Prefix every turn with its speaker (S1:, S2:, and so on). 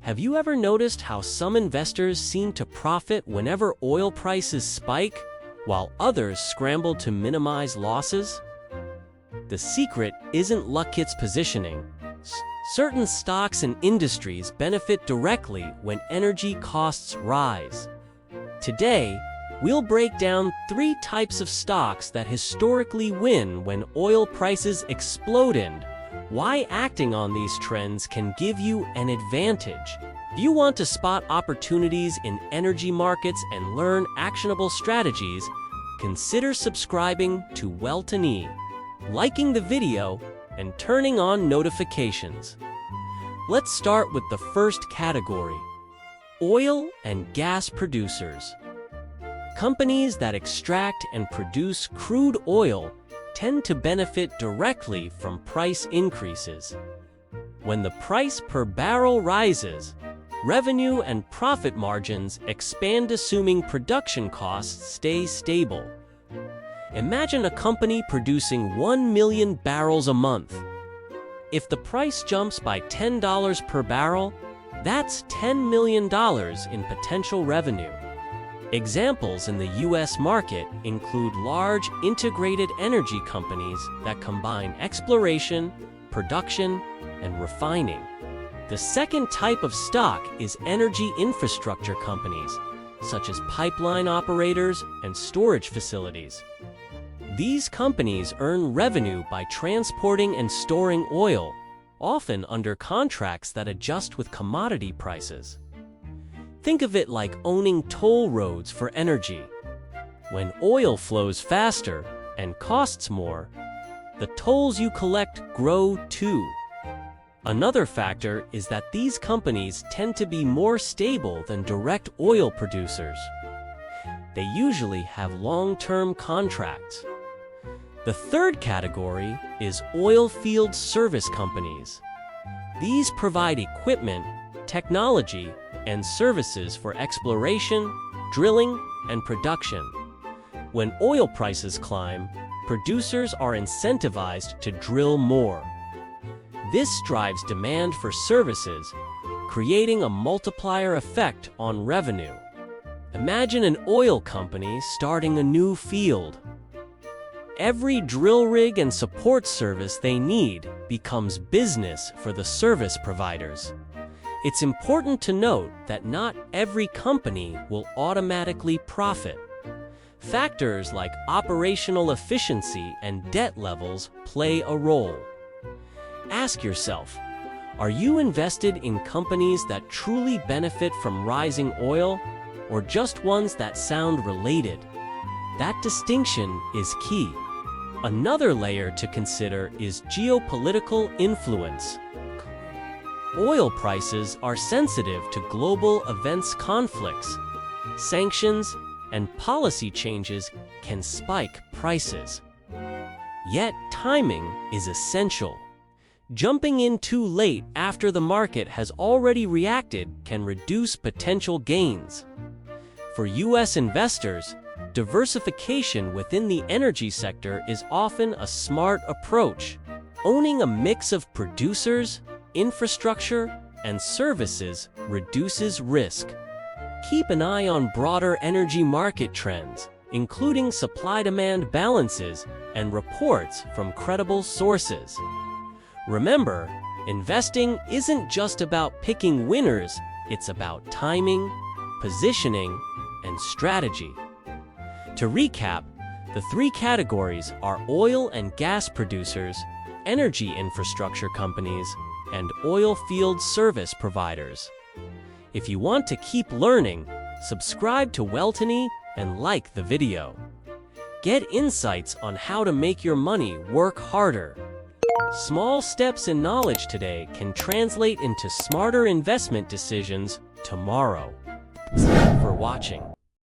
S1: Have you ever noticed how some investors seem to profit whenever oil prices spike, while others scramble to minimize losses? The secret isn't luck, it's positioning. Certain stocks and industries benefit directly when energy costs rise. Today, we'll break down 3 types of stocks that historically win when oil prices explode and why acting on these trends can give you an advantage. If you want to spot opportunities in energy markets and learn actionable strategies, consider subscribing to Wealtiny, liking the video, and turning on notifications. Let's start with the first category: oil and gas producers. Companies that extract and produce crude oil tend to benefit directly from price increases. When the price per barrel rises, revenue and profit margins expand, assuming production costs stay stable. Imagine a company producing 1 million barrels a month. If the price jumps by $10 per barrel, that's $10 million in potential revenue. Examples in the U.S. market include large integrated energy companies that combine exploration, production, and refining. The second type of stock is energy infrastructure companies, such as pipeline operators and storage facilities. These companies earn revenue by transporting and storing oil, often under contracts that adjust with commodity prices. Think of it like owning toll roads for energy. When oil flows faster and costs more, the tolls you collect grow too. Another factor is that these companies tend to be more stable than direct oil producers. They usually have long-term contracts. The third category is oilfield service companies. These provide equipment, technology, and services for exploration, drilling, and production. When oil prices climb, producers are incentivized to drill more. This drives demand for services, creating a multiplier effect on revenue. Imagine an oil company starting a new field. Every drill rig and support service they need becomes business for the service providers. It's important to note that not every company will automatically profit. Factors like operational efficiency and debt levels play a role. Ask yourself, are you invested in companies that truly benefit from rising oil, or just ones that sound related? That distinction is key. Another layer to consider is geopolitical influence. Oil prices are sensitive to global events, conflicts. Sanctions and policy changes can spike prices. Yet timing is essential. Jumping in too late after the market has already reacted can reduce potential gains. For U.S. investors, diversification within the energy sector is often a smart approach. Owning a mix of producers, infrastructure, and services reduces risk. Keep an eye on broader energy market trends, including supply-demand balances and reports from credible sources. Remember, investing isn't just about picking winners, it's about timing, positioning, and strategy. To recap, the 3 categories are oil and gas producers, energy infrastructure companies, and oil field service providers. If you want to keep learning, subscribe to Wealtiny and like the video. Get insights on how to make your money work harder. Small steps in knowledge today can translate into smarter investment decisions tomorrow. Thanks for watching.